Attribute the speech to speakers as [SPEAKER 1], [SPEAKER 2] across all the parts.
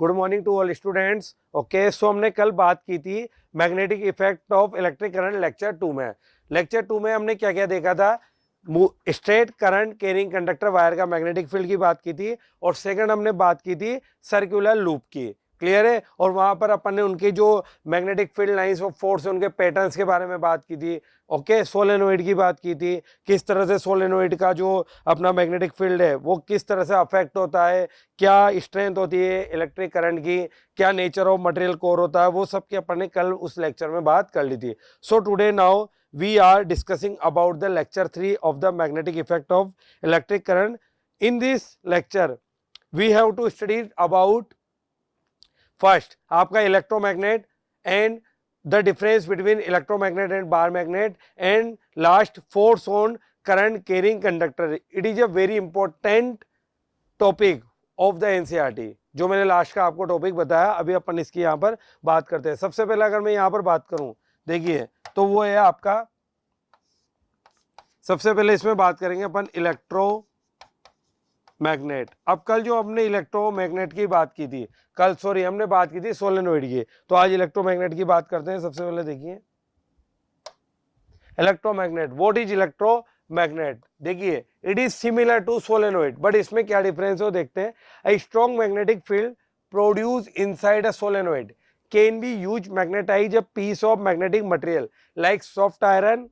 [SPEAKER 1] Good morning to all students. Okay, so हमने कल बात की थी magnetic effect of electric current lecture 2 में। लेक्चर 2 में हमने क्या क्या देखा था? Straight current carrying conductor wire का मैग्नेटिक फील्ड की बात की थी, और सेकंड हमने बात की थी सर्कुलर लूप की। क्लियर है? और वहां पर अपन ने उनकी जो magnetic field lines of force उनके पैटर्न्स के बारे में बात की थी। ओके, सोलेनोइड की बात की थी, किस तरह से सोलेनोइड का जो अपना मैग्नेटिक फील्ड है वो किस तरह से अफेक्ट होता है, क्या स्ट्रेंथ होती है इलेक्ट्रिक करंट की, क्या नेचर ऑफ मटेरियल कोर होता है, वो सब की अपन ने कल उस लेक्चर में बात कर ली थी। So today now we are discussing about the lecture 3 of the magnetic effect of electric current. In this lecture we have to study about first आपका electromagnet and the difference between electromagnet and bar magnet, and last force on current carrying conductor. It is a very important topic of the NCERT, जो मैंने last का आपको topic बताया। अभी अपन इसकी यहाँ पर बात करते हैं। सबसे पहले अगर मैं यहाँ पर बात करूं, देखिए, तो वो है आपका, सबसे पहले इसमें बात करेंगे अपन इलेक्ट्रो मैग्नेट। अब कल जो हमने इलेक्ट्रोमैग्नेट की बात की थी, कल सॉरी हमने बात की थी सोलेनोइड की, तो आज इलेक्ट्रोमैग्नेट की बात करते हैं। सबसे पहले देखिए इलेक्ट्रोमैग्नेट, व्हाट इज इलेक्ट्रोमैग्नेट। देखिए, it is similar to solenoid, but इसमें क्या डिफरेंस है वो देखते हैं। A strong magnetic field produce inside a solenoid can be use magnetize a piece of magnetic material like soft iron.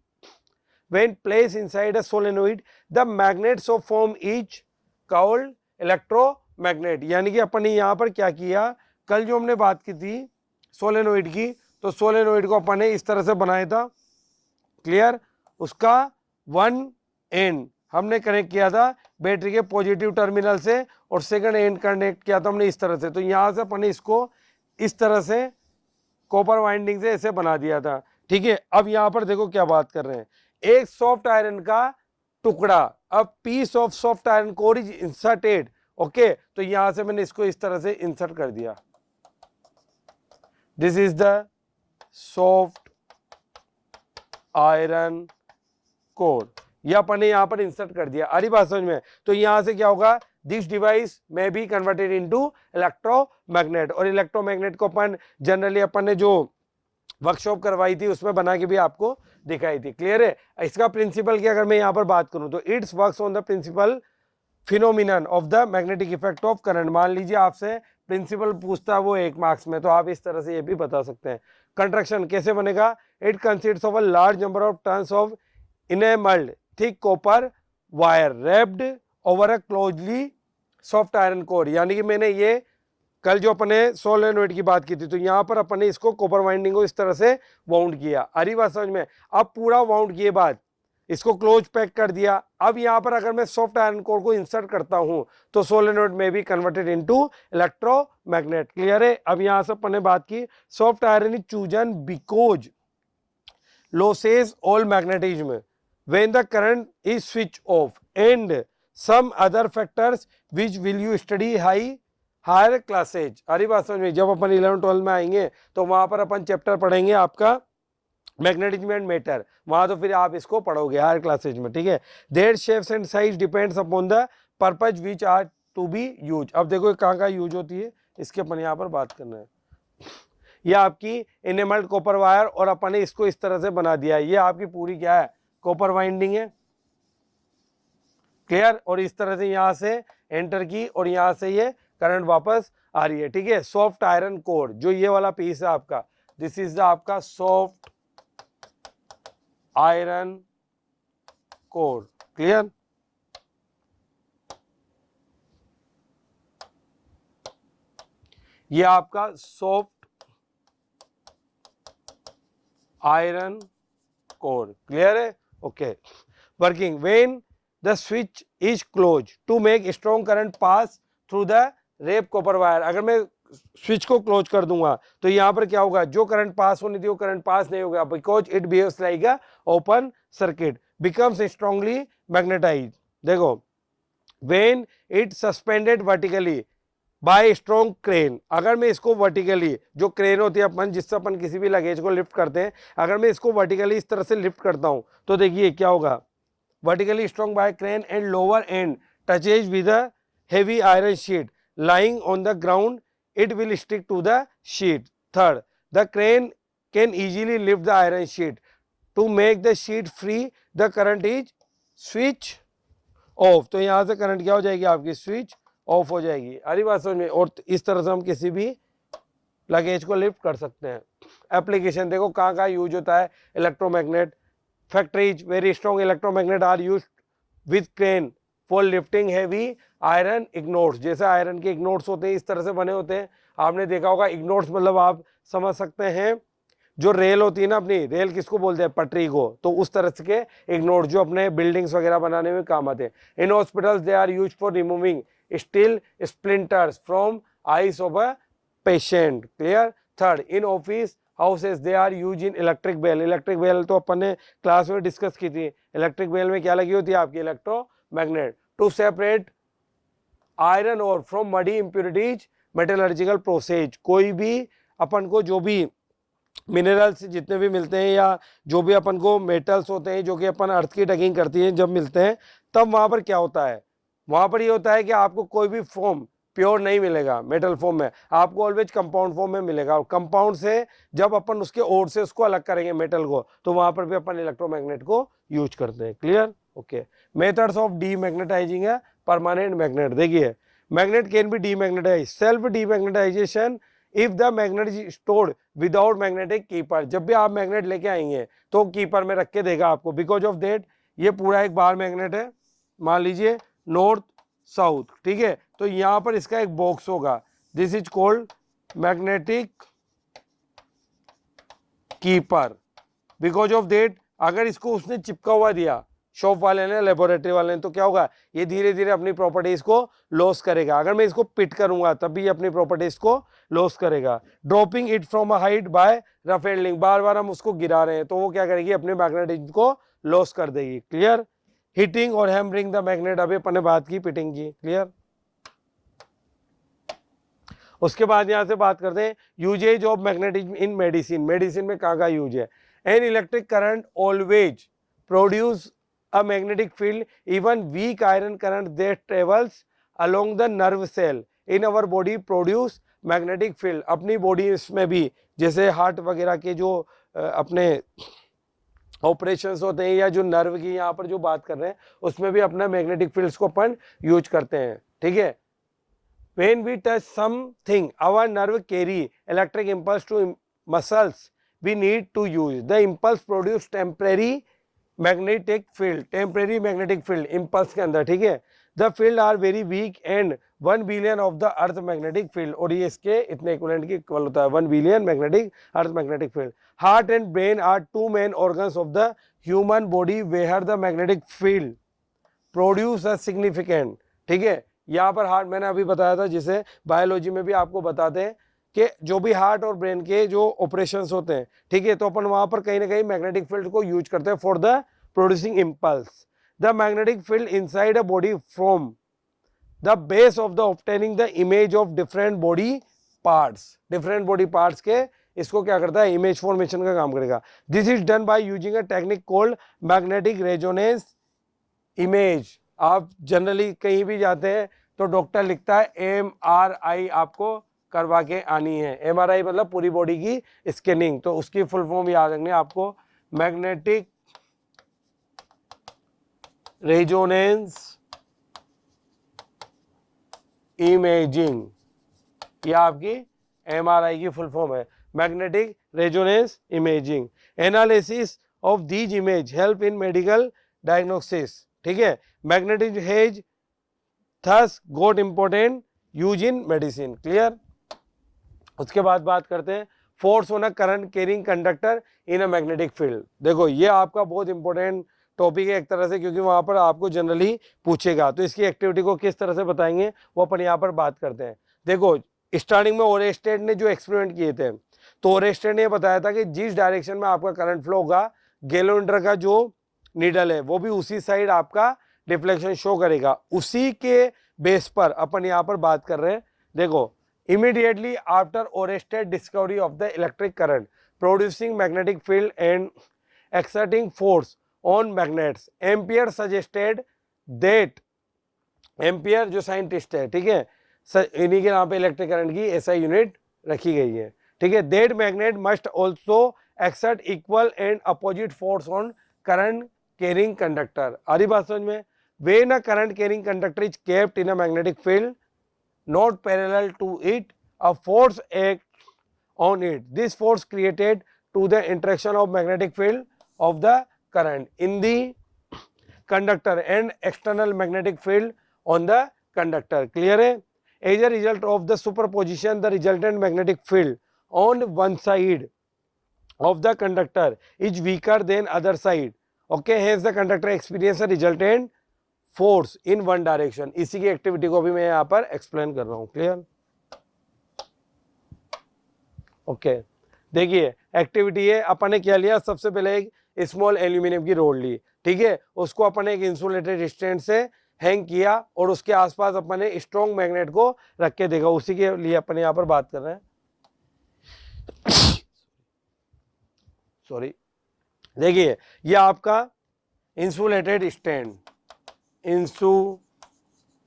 [SPEAKER 1] When placed inside a solenoid, the magnets of form is called electromagnet। यानी कि अपन ने यहाँ पर क्या किया, कल जो हमने बात की थी सोलेनोइड की, तो सोलेनोइड को अपन ने इस तरह से बनाया था। क्लियर? उसका वन एंड हमने कनेक्ट किया था बैटरी के पॉजिटिव टर्मिनल से, और सेकंड एंड कनेक्ट किया था हमने इस तरह से। तो यहाँ से अपन ने इसको इस तरह से कॉपर वाइंडिंग से ऐसे बना दिया था। ठीक है, अब यहाँ पर देखो क्या बात कर रहे हैं। एक सॉफ्ट आयरन का टुकड़ा, अब piece of soft iron core is inserted. Okay, तो यहां से मैंने इसको इस तरह से इंसर्ट कर दिया। This is the soft iron core, यह अपन ने यहां पर इंसर्ट कर दिया। अरे बात समझ में? तो यहां से क्या होगा, दिस डिवाइस में बी कन्वर्टेड इनटू इलेक्ट्रोमैग्नेट। और इलेक्ट्रोमैग्नेट को अपन जनरली अपन ने जो वर्कशॉप करवाई थी उसमें बना के भी आपको दिखाई थी। क्लियर है? इसका प्रिंसिपल की अगर मैं यहाँ पर बात करूं, तो it's works on the principle phenomenon of the magnetic effect of current. मान लीजिए आपसे प्रिंसिपल पूछता है वो 1 मार्क्स में, तो आप इस तरह से ये भी बता सकते हैं। कंस्ट्रक्शन कैसे बनेगा? It consists of a large number of turns of enameled thick copper wire wrapped over a closely soft iron core. यानी कि मैंने ये कल जो अपने सोलेनोइड की बात की थी, तो यहाँ पर अपन ने इसको कॉपर वाइंडिंग को इस तरह से वाउंड किया। अरे बात समझ में? अब पूरा वाउंड किए बाद इसको क्लोज पैक कर दिया। अब यहाँ पर अगर मैं सॉफ्ट आयरन कोर को इंसर्ट करता हूं, तो सोलेनोइड में भी कन्वर्टेड इनटू इलेक्ट्रोमैग्नेट। क्लियर है? अब यहाँ से अपन ने बात की soft iron is chosen because loses all magnetism when the current is switched off and some other factors which will you study higher classes. अरे बात समझ में? जब अपन 11-12 में आएंगे तो वहां पर अपन चैप्टर पढ़ेंगे आपका मैग्नेटिज्म एंड मैटर, वहां तो फिर आप इसको पढ़ोगे हायर क्लासेज में। ठीक है? Their shapes and size depends upon the purpose which are to be use. अब देखो कहाँ कहाँ यूज होती है, इसके अपन यहाँ पर बात करना है। ये आपकी इनेमल्ड कॉपर वायर, और अपन ने इसको इस तरह से बना दिया है। ये आपकी पूरी क्या है, कॉपर वाइंडिंग है। क्लियर? और इस तरह से यहां से एंटर की, और यहां से ये करंट वापस आ रही है। ठीक है? सॉफ्ट आयरन कोर, जो ये वाला पीस है आपका, दिस इज द आपका सॉफ्ट आयरन कोर। क्लियर? ये आपका सॉफ्ट आयरन कोर। क्लियर है? Okay, working when the switch is closed to make strong current pass through the wrap copper wire. अगर मैं स्विच को क्लोज कर दूंगा तो यहां पर क्या होगा, जो करंट पास होनी थी वो करंट पास नहीं होगा, because it behaves like a open circuit, becomes strongly magnetized. देखो, when it suspended vertically by strong crane, अगर मैं इसको वर्टिकली, जो क्रेन होती है अपन जिससे अपन किसी भी लगेज को लिफ्ट करते हैं, अगर मैं इसको वर्टिकली इस तरह से लिफ्ट करता हूं, तो देखिए क्या होगा, vertically strong by crane and lower end touches with a heavy iron sheet lying on the ground it will stick to the sheet. Third, the crane can easily lift the iron sheet. To make the sheet free, the current is switch off. तो यहाँ से current क्या हो जाएगी आपकी, switch off हो जाएगी। आ रही बात समझ में। और इस तरह से हम किसी भी लगेज को लिफ्ट कर सकते हैं। एप्लीकेशन देखो कहाँ कहाँ यूज होता है electromagnet. Factories, very strong electromagnet are use with crane for lifting heavy iron ingots. जैसे आयरन के इग्नोट्स होते हैं इस तरह से बने होते हैं, आपने देखा होगा। इग्नोट्स मतलब आप समझ सकते हैं जो रेल होती है ना अपनी, रेल किसको बोलते हैं, पटरी को, तो उस तरह के इग्नोट्स जो अपने बिल्डिंग्स वगैरह बनाने में काम आते हैं। In hospitals they are used for removing steel splinters from eyes of a patient. Clear. Third, in office houses they are use in electric bell. Electric bell तो अपन ने क्लास में डिस्कस की थी। इलेक्ट्रिक बेल में क्या लगी होती है आपकी, इलेक्ट्रोमैग्नेट। टू सेपरेट आयरन और from muddy impurities metallurgical process. कोई भी अपन को जो भी मिनरल्स जितने भी मिलते हैं या जो भी अपन को मेटल्स होते हैं जो कि अपन अर्थ की डगिंग करती है जब मिलते हैं, तब वहां पर क्या होता है, वहां पर ये होता है कि आपको कोई भी फॉर्म प्योर नहीं मिलेगा मेटल फॉर्म में, आपको ऑलवेज कंपाउंड फॉर्म में मिलेगा। और कंपाउंड से जब अपन उसके ओर से उसको अलग करेंगे मेटल को, तो वहां पर भी अपन इलेक्ट्रोमैग्नेट को यूज करते हैं। Clear. Okay. Methods of demagnetizing है परमानेंट मैग्नेट। देखिए, magnet can be demagnetize. Self demagnetization if the magnet is stored without magnetic keeper. जब भी आप मैग्नेट लेके आएंगे तो कीपर में रख के देगा आपको। बिकॉज ऑफ दैट, ये पूरा एक बार मैग्नेट है, मान लीजिए नॉर्थ साउथ, ठीक है, तो यहां पर इसका एक बॉक्स होगा। This is called magnetic keeper. Because of that, अगर इसको उसने चिपका हुआ दिया शॉप वाले ने, लेबोरेटरी वाले ने, तो क्या होगा, ये धीरे धीरे अपनी प्रॉपर्टीज को लॉस करेगा। अगर मैं इसको पिट करूंगा तब भी ये अपनी प्रॉपर्टीज को लॉस करेगा। Dropping it from a height by rough handling. बार बार हम उसको गिरा रहे हैं तो वो क्या करेगी, अपने मैग्नेटिज्म को लॉस कर देगी। क्लियर। हिटिंग और हैमरिंग द मैग्नेट, अभी अपन ने बात की पिटिंग की। क्लियर। उसके बाद यहां से बात करते हैं uses of magnetism in medicine. Medicine में कहाँ कहाँ यूज है। An electric current always produce a magnetic field. Even weak iron current that travels along the nerve cell in our body produce magnetic field. अपनी body में भी जैसे heart वगैरह के जो अपने ऑपरेशंस होते हैं या जो नर्व की यहाँ पर जो बात कर रहे हैं उसमें भी अपना मैग्नेटिक फील्ड्स को अपन यूज करते हैं। ठीक है। When we touch something, our nerve carry electric impulse to muscles. We need to use the impulse produce temporary magnetic field. Temporary magnetic field impulse के अंदर, ठीक है। The field are very weak and 1 billion of the earth magnetic field. और ये इसके इतने equivalent की equal होता है 1 billion magnetic earth magnetic field. Heart and brain are two main organs of the human body where the magnetic field produce a significant. ठीक है। यहाँ पर हार्ट मैंने अभी बताया था, जिसे बायोलॉजी में भी आपको बताते हैं कि जो भी हार्ट और ब्रेन के जो ऑपरेशंस होते हैं, ठीक है, तो अपन वहां पर कहीं ना कहीं मैग्नेटिक फील्ड को यूज करते हैं for the producing impulse. The magnetic field inside a body from the base of the obtaining the image of different body parts. Different body parts के इसको क्या करता है, इमेज फॉर्मेशन का काम करेगा। This is done by using a technique called magnetic resonance image. आप generally कहीं भी जाते हैं तो डॉक्टर लिखता है MRI आपको करवा के आनी है। MRI मतलब पूरी बॉडी की स्कैनिंग, तो उसकी फुल फॉर्म याद रखनी है आपको, मैग्नेटिक रेजोनेंस इमेजिंग। ये आपकी MRI की फुल फॉर्म है, magnetic resonance imaging. Analysis of these image help in medical diagnosis. ठीक है। Magnetic hedge thus got important use in medicine. Clear. उसके बाद बात करते हैं force on a current carrying conductor in a magnetic field. देखो ये आपका बहुत इंपॉर्टेंट टॉपिक है एक तरह से, क्योंकि वहां पर आपको जनरली पूछेगा, तो इसकी एक्टिविटी को किस तरह से बताएंगे वो अपन यहाँ पर बात करते हैं। देखो स्टार्टिंग में ओरेस्टेड ने जो एक्सपेरिमेंट किए थे, तो ओरेस्टेड ने बताया था कि जिस डायरेक्शन में आपका करंट फ्लो होगा, गैलोमीटर का जो नीडल है वो भी उसी साइड आपका डिफ्लेक्शन शो करेगा। उसी के बेस पर अपन यहाँ पर बात कर रहे हैं। देखो, immediately after Oersted discovery of the electric current producing magnetic field and exerting force on magnets, Ampere suggested that, Ampere जो साइंटिस्ट है, ठीक है, इन्हीं के नाम पे इलेक्ट्रिक करंट की ऐसा यूनिट रखी गई है, ठीक है। That magnet must also exert equal and opposite force on current carrying conductor. आ रही बात समझ में? When a current carrying conductor is kept in a magnetic field not parallel to it, a force acts on it. This force created to the interaction of magnetic field of the current in the conductor and external magnetic field on the conductor. Clear है? As a result of the superposition, the resultant magnetic field on one side of the conductor is weaker than other side. Okay, hence the conductor experience a resultant force in one direction. इसी की activity को भी मैं यहां पर explain कर रहा हूं। क्लियर? ओके, देखिए एक्टिविटी है, अपन ने क्या लिया, सबसे पहले एक स्मॉल एल्यूमिनियम की रोड ली, ठीक है, उसको अपन ने एक इंसुलेटेड स्टैंड से हैंग किया और उसके आसपास अपन ने स्ट्रॉन्ग मैग्नेट को रख के देखा। उसी के लिए अपन यहां पर बात कर रहे हैं। सॉरी, देखिए ये आपका insulated stand, insulated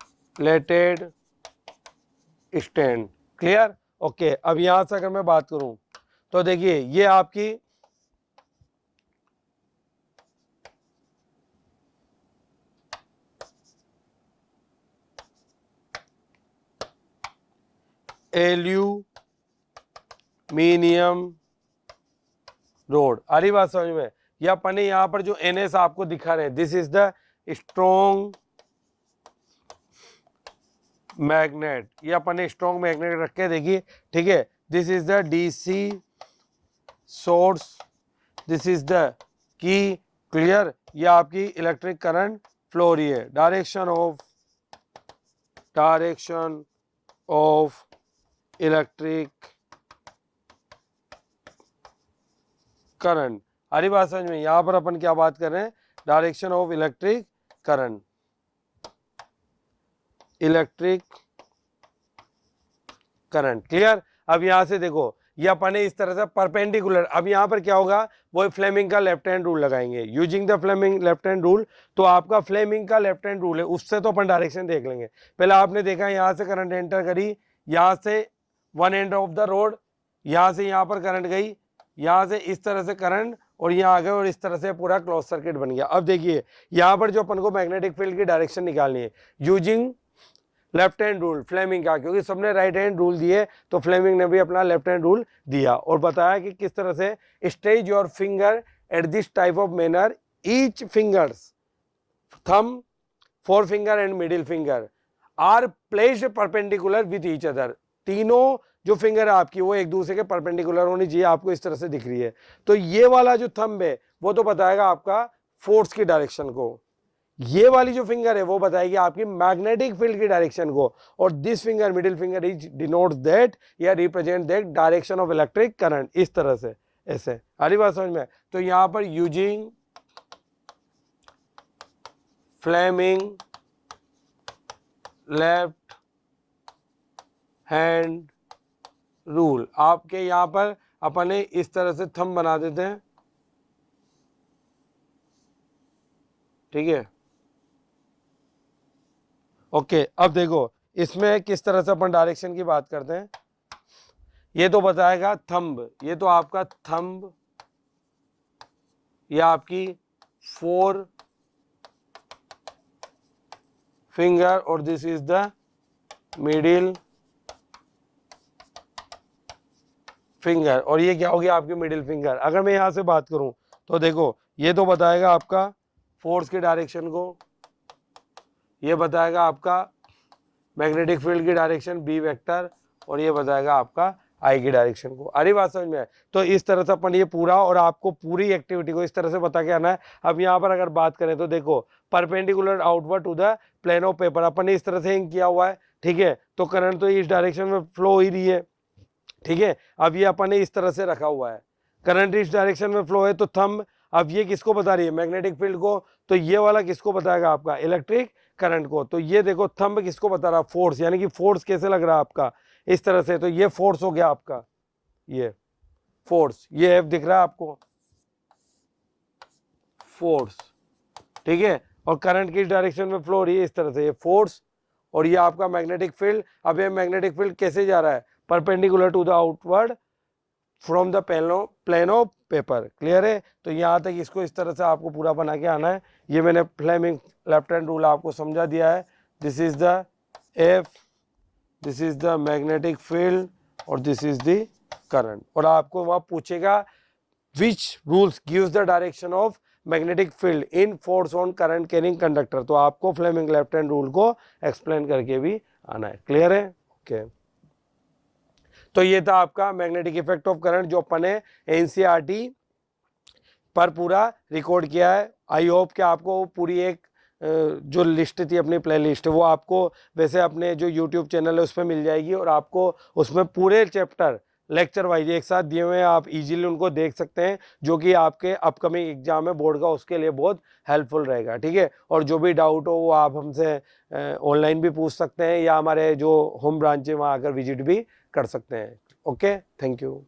[SPEAKER 1] stand. Clear? Okay, अब यहां से अगर मैं बात करूं तो देखिए ये आपकी एल्यूमिनियम रोड। आ रही बात समझ में? या अपन ने यहां पर जो NS आपको दिखा रहे हैं, this is the strong magnet. ये अपन ने स्ट्रॉन्ग मैग्नेट रख के देखिए, ठीक है, this is the DC source, this is the key. Clear? ये आपकी इलेक्ट्रिक करंट फ्लो हो रही है। Direction of electric current. आ रही बात समझ में? यहां पर अपन क्या बात कर रहे हैं, direction of electric current, electric current. Clear? अब यहां से देखो ये अपन इस तरह से परपेंडिकुलर, अब यहां पर क्या होगा, वो फ्लेमिंग का लेफ्ट हैंड रूल लगाएंगे। Using the Fleming left hand rule, तो आपका फ्लेमिंग का लेफ्ट हैंड रूल है, उससे तो अपन डायरेक्शन देख लेंगे। पहले आपने देखा यहां से करंट एंटर करी, यहां से one end of the road, यहां से यहां पर करंट गई, यहां से इस तरह से करंट और यहाँ आ गए और इस तरह से पूरा क्लोज सर्किट बन गया। अब देखिए यहाँ पर जो अपन को मैग्नेटिक फील्ड की डायरेक्शन निकालनी है using left hand rule Fleming का, क्योंकि सबने राइट हैंड रूल दिए तो फ्लेमिंग ने भी अपना लेफ्ट हैंड रूल दिया और बताया कि किस तरह से stretch your finger at this type of manner, each fingers thumb, four finger and middle finger are placed perpendicular with each other. तीनों जो फिंगर है आपकी वो एक दूसरे के परपेंडिकुलर होनी चाहिए। आपको इस तरह से दिख रही है, तो ये वाला जो थंब है वो तो बताएगा आपका फोर्स की डायरेक्शन को, ये वाली जो फिंगर है वो बताएगी आपकी मैग्नेटिक फील्ड की डायरेक्शन को, और this finger middle finger is denotes that या represent that direction of electric current. इस तरह से ऐसे आ रही बात समझ में? तो यहां पर using Fleming left hand rule, आपके यहां पर अपन ने इस तरह से थंब बना देते हैं, ठीक है। ओके, अब देखो इसमें किस तरह से अपन डायरेक्शन की बात करते हैं। ये तो बताएगा थंब, ये तो आपका थंब, ये आपकी फोर फिंगर और this is the middle finger, और ये क्या हो गया आपकी मिडिल फिंगर। अगर मैं यहां से बात करूं तो देखो ये तो बताएगा आपका फोर्स की डायरेक्शन को, ये बताएगा आपका मैग्नेटिक फील्ड की डायरेक्शन बी वेक्टर, और ये बताएगा आपका आई की डायरेक्शन को। अरे बात समझ में है? तो इस तरह से अपन ये पूरा और आपको पूरी एक्टिविटी को इस तरह से बता के आना है। अब यहाँ पर अगर बात करें तो देखो perpendicular outward to the plane of paper अपन ने इस तरह से हैंग किया हुआ है, ठीक है, तो करंट तो इस डायरेक्शन में फ्लो हो ही रही है, ठीक है। अब ये अपन ने इस तरह से रखा हुआ है, करंट इस डायरेक्शन में फ्लो है, तो थंब अब ये किसको बता रही है, मैग्नेटिक फील्ड को, तो ये वाला किसको बताएगा आपका इलेक्ट्रिक करंट को। तो ये देखो थंब किसको बता रहा, फोर्स, यानी कि फोर्स कैसे लग रहा है आपका इस तरह से, तो ये फोर्स हो गया आपका, ये फोर्स, ये एफ दिख रहा है आपको, फोर्स, ठीक है, और करंट किस डायरेक्शन में फ्लो हो रही है इस तरह से, ये फोर्स, और ये आपका मैग्नेटिक फील्ड। अब ये मैग्नेटिक फील्ड कैसे जा रहा है, perpendicular to the outward from the plane of paper. Clear है। तो यहाँ तक इसको इस तरह से आपको पूरा बना के आना है। ये मैंने फ्लेमिंग लेफ्ट हैंड रूल आपको समझा दिया है। This is the F, this is the magnetic field और दिस इज द करंट। और आपको वहाँ पूछेगा which rules gives the direction of magnetic field in force on current carrying conductor. तो आपको फ्लेमिंग लेफ्ट हैंड रूल को explain करके भी आना है। क्लियर है। ओके तो ये था आपका मैग्नेटिक इफेक्ट ऑफ करंट जो अपन ने एनसीईआरटी पर पूरा रिकॉर्ड किया है। आई होप कि आपको पूरी एक जो लिस्ट थी अपनी प्ले लिस्ट वो आपको वैसे अपने जो यूट्यूब चैनल है उस पर मिल जाएगी और आपको उसमें पूरे चैप्टर लेक्चर वाइज एक साथ दिए हुए हैं, आप इजीली उनको देख सकते हैं जो कि आपके अपकमिंग एग्जाम है बोर्ड का उसके लिए बहुत हेल्पफुल रहेगा। ठीक है। और जो भी डाउट हो वो आप हमसे ऑनलाइन भी पूछ सकते हैं या हमारे जो होम ब्रांच है वहाँ आकर विजिट भी कर सकते हैं। Okay, thank you.